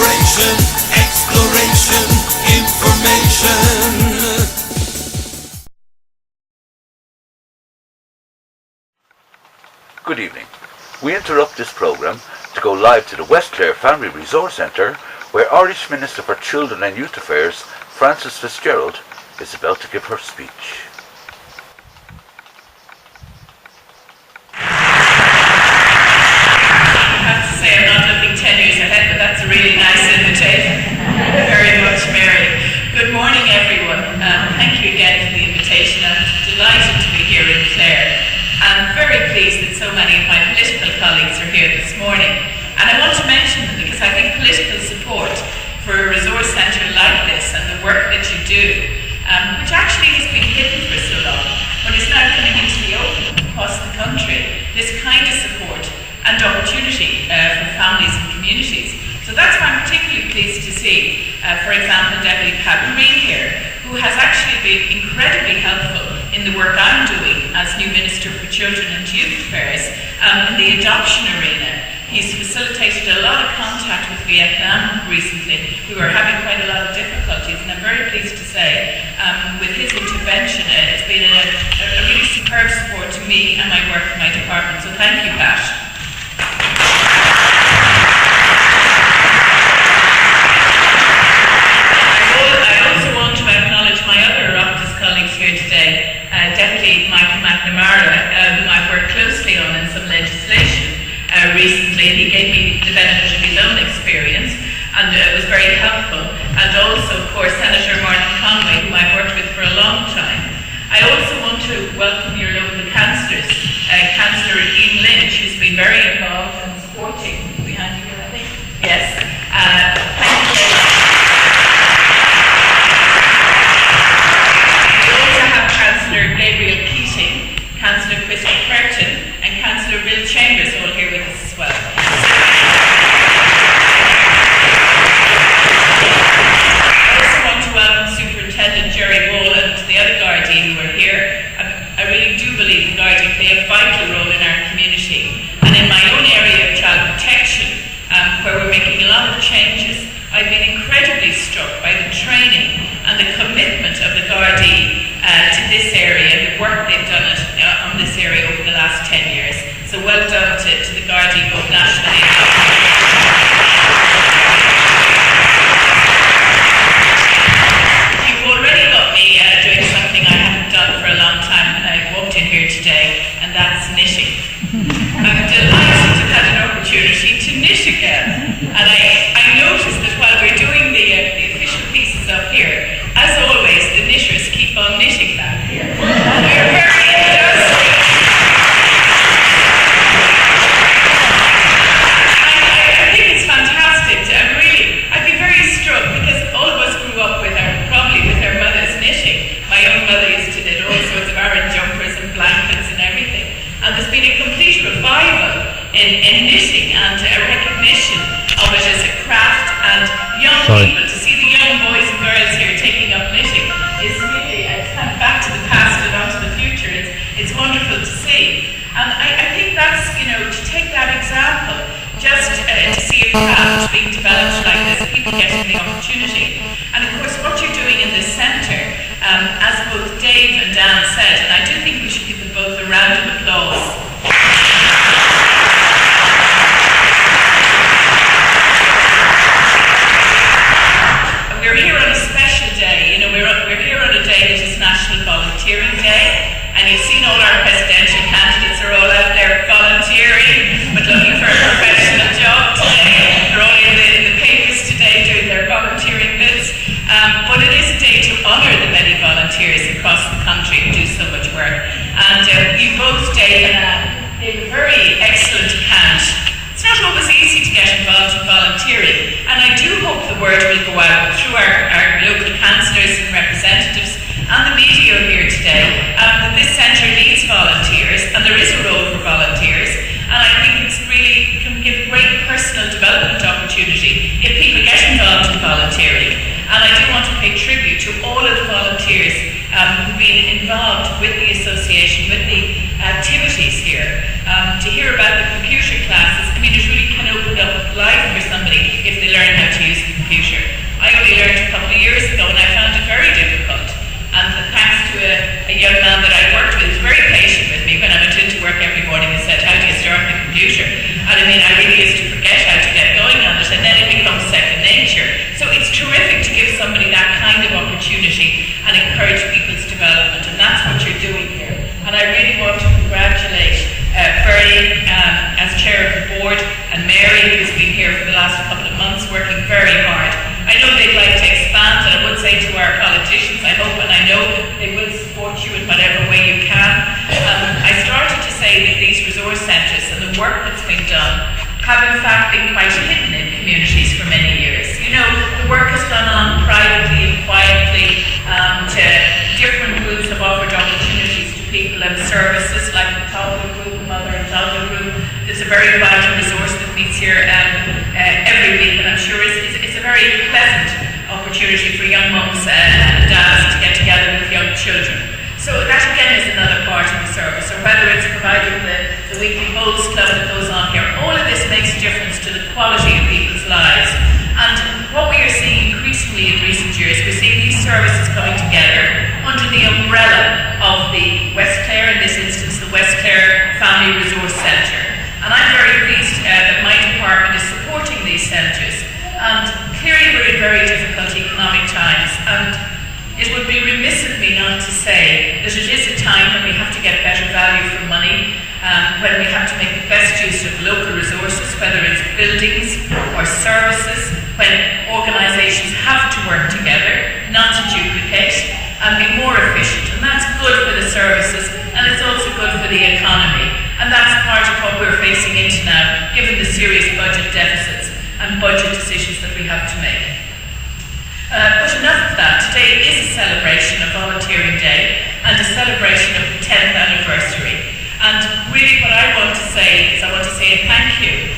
opperation, exploration, information. Good evening. We interrupt this programme to go live to the West Clare Family Resource Centre, where Irish Minister for Children and Youth Affairs, Frances Fitzgerald, is about to give her speech. I have to say I'm not looking 10 years ahead, but that's a really nice invitation. Very much, Mary. Good morning, everyone. Thank you again for the invitation. I'm delighted to be here in Clare. I'm very pleased that so many of my political colleagues are here this morning. And I want to mention them because I think political support for a resource centre like this and the work that you do, which actually has been hidden for so long, but is now coming into the open across the country, this kind of support and opportunity for families and communities. So that's why I'm particularly pleased to see, for example, Deputy Pat Green here, who has actually been incredibly helpful in the work I'm doing as new Minister for Children and Youth Affairs in the adoption arena. He's facilitated a lot of contact with Vietnam recently, who are having quite a lot of difficulties, and I'm very pleased to say, with his intervention, it's been a really superb support to me and my work in my department. So thank you, Pat. Deputy Michael McNamara, whom I've worked closely on in some legislation recently, and he gave me the benefit of his own experience, and it was very helpful. And also, of course, Senator Martin Conway, whom I've worked with for a long time. I also want to welcome your local councillors, Councillor Ian Lynch, who's been very involved in supporting, behind you, I think. Yes. Thank you very much. Councillor Gabriel Keating, Councillor Christy Curtin, and Councillor Bill Chambers all here with us as well. I also want to welcome Superintendent Jerry Wall and the other Gardaí who are here. I really do believe the Gardaí play a vital role in our community. And in my own area of child protection, where we're making a lot of changes, I've been incredibly struck by the training and the commitment of the Gardaí to this area and the work they've done on this area over the last 10 years. So well done to the Gardaí, both nationally and locally. You've already got me doing something I haven't done for a long time when I walked in here today, and that's knitting. I'm delighted to have had an opportunity to knit again. And I noticed that while we're doing the official pieces up here, as always, the knitters keep on knitting back here. We're very industrious. I think it's fantastic. I've been very struck because all of us grew up probably with our mothers knitting. My own mother used to knit all sorts of Aran jumpers and blankets and everything. And there's been a complete revival in knitting and a recognition of it as a craft, and young people, to see the young boys and girls here taking up knitting is really kind of back to the past and on to the future. It's wonderful to see. And I think that's, to take that example, just to see a craft being developed like this, people getting the opportunity. And of course what you're doing in this centre, as both Dave and Dan said, and I do think we should give them both a round of applause. We're here on a special day. We're here on a day that is National Volunteering Day, and you've seen all our presidential candidates are all out there volunteering, but looking for a professional job today. They're all in the papers today doing their volunteering bits. But it is a day to honour the many volunteers across the country who do so much work. And you both, Dave and Anne, gave a very excellent account. It's not always easy to get involved in volunteering, and I do hope the word will go out through our local councillors and representatives and the media here today that this centre needs volunteers, and there is a role for volunteers, and I think it's really can give great personal development opportunity if people get involved in volunteering. And I do want to pay tribute to all of the volunteers who've been involved with the association, with the activities here. To hear about the computer classes, it really can open up life for somebody if they learn how to use second nature. So it's terrific to give somebody that kind of opportunity and encourage people's development, and that's what you're doing here. And I really want to congratulate Bernie as chair of the board, and Mary, who's been here for the last couple of months working very hard. I know they'd like to expand, and I would say to our politicians, I hope and I know they will support you in whatever way you can. I started to say that these resource centres and the work that's been done have in fact been quite hidden in communities for many years. You know, the work has gone on privately and quietly to different groups have offered opportunities to people and services like the Toddler Group, the Mother and Toddler Group. There's a very vital resource that meets here every week, and I'm sure it's a very pleasant opportunity for young mums and dads to get together with young children. So that again is another part of the service, or whether it's providing the weekly bowls club that goes on here. All of this makes a difference to the quality of people's lives. And what we are seeing increasingly in recent years, we're seeing these services coming together under the umbrella of the West Clare, in this instance the West Clare Family Resource Centre. And I'm very pleased that my department is supporting these centres. And clearly we're in very difficult economic times, and it would be remiss of me not to say that it is a time when we have to get better value for money, when we have to make the best use of local resources, whether it's buildings or services, when organisations have to work together, not to duplicate, and be more efficient. And that's good for the services, and it's also good for the economy. And that's part of what we're facing into now, given the serious budget deficits and budget decisions that we have to make. But enough of that. Today is a celebration of Volunteering Day and a celebration of the 10th anniversary. And really what I want to say is I want to say a thank you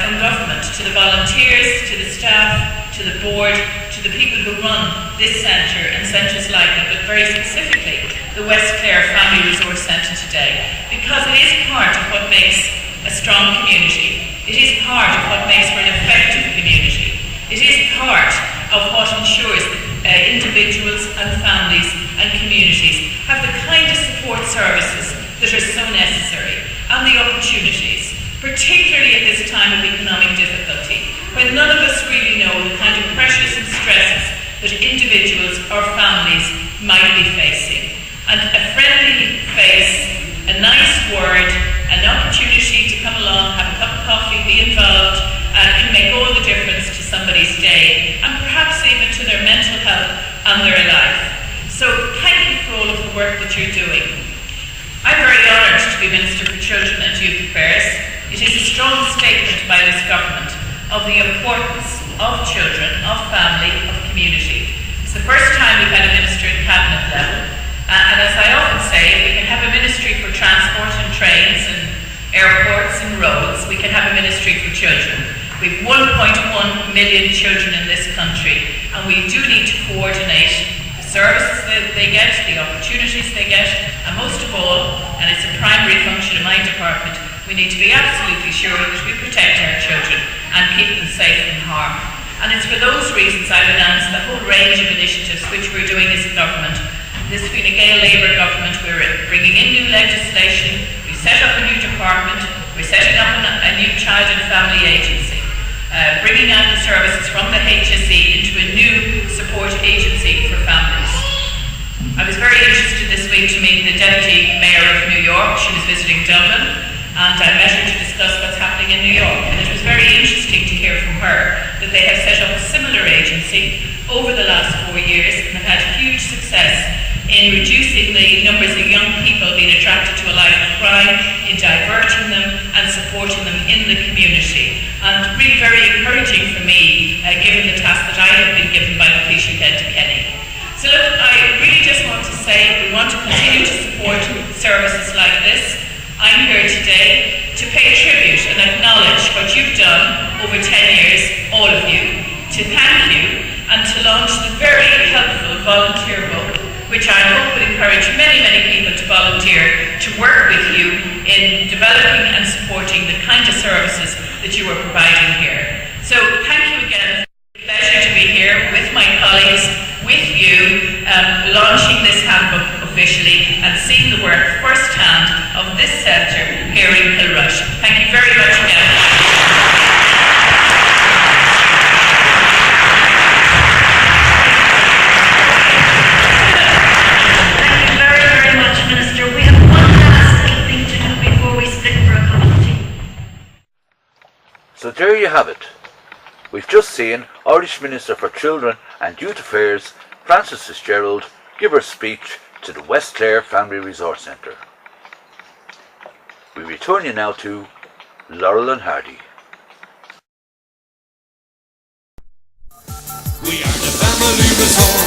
from government to the volunteers, to the staff, to the board, to the people who run this centre and centres like it, but very specifically the West Clare Family Resource Centre today, because it is part of what makes a strong community. It is part of what makes for an effective community. It is part of what ensures that individuals and families and communities have the kind of support services that are so necessary, and the opportunities, particularly at this time of economic difficulty, when none of us really know the kind of pressures and stresses that individuals or families might be facing. And a friendly face, a nice word, an opportunity to come along, have a cup of coffee, be involved, can make all the difference to somebody's day, and perhaps even to their mental health and their life. So thank you for all of the work that you're doing. I'm very honoured to be Minister for Children and Youth Affairs. It is a strong statement by this government of the importance of children, of family, of community. It's the first time we've had a minister at cabinet level, and as I often say, if we can have a ministry for transport and trains and airports and roads, we can have a ministry for children. We've 1.1 million children in this country, and we do need to coordinate the services that they get, the opportunities they get, and most of all, and it's a primary function of my department, we need to be absolutely sure that we protect our children and keep them safe from harm. And it's for those reasons I've announced the whole range of initiatives which we're doing as a government. This Fine Gael Labour government, we're bringing in new legislation, we've set up a new department, we're setting up a new child and family agency. Bringing out the services from the HSE into a new support agency for families. I was very interested this week to meet the Deputy Mayor of New York. She was visiting Dublin, and I met her to discuss what's happening in New York. And it was very interesting to hear from her that they have set up a similar agency over the last 4 years and have had huge success in reducing the numbers of young people being attracted to a life of crime, in diverting them and supporting them in the community. And really very encouraging for me, given the task that I have been given by the Taoiseach Kenny. So look, I really just want to say we want to continue to support services like this. I'm here today to pay tribute and acknowledge what you've done over 10 years, all of you, to thank you and to launch the very helpful volunteer book, which I hope will encourage many, many people to volunteer to work with you in developing and supporting the kind of services that you are providing here. So thank you again. It's a pleasure to be here with my colleagues, with you, launching this handbook officially and seeing the work firsthand of this centre here in Kilrush. Thank you very much again. just seen Irish Minister for Children and Youth Affairs, Frances Fitzgerald, give her speech to the West Clare Family Resource Centre. We return you now to Laurel and Hardy. We are the family resource.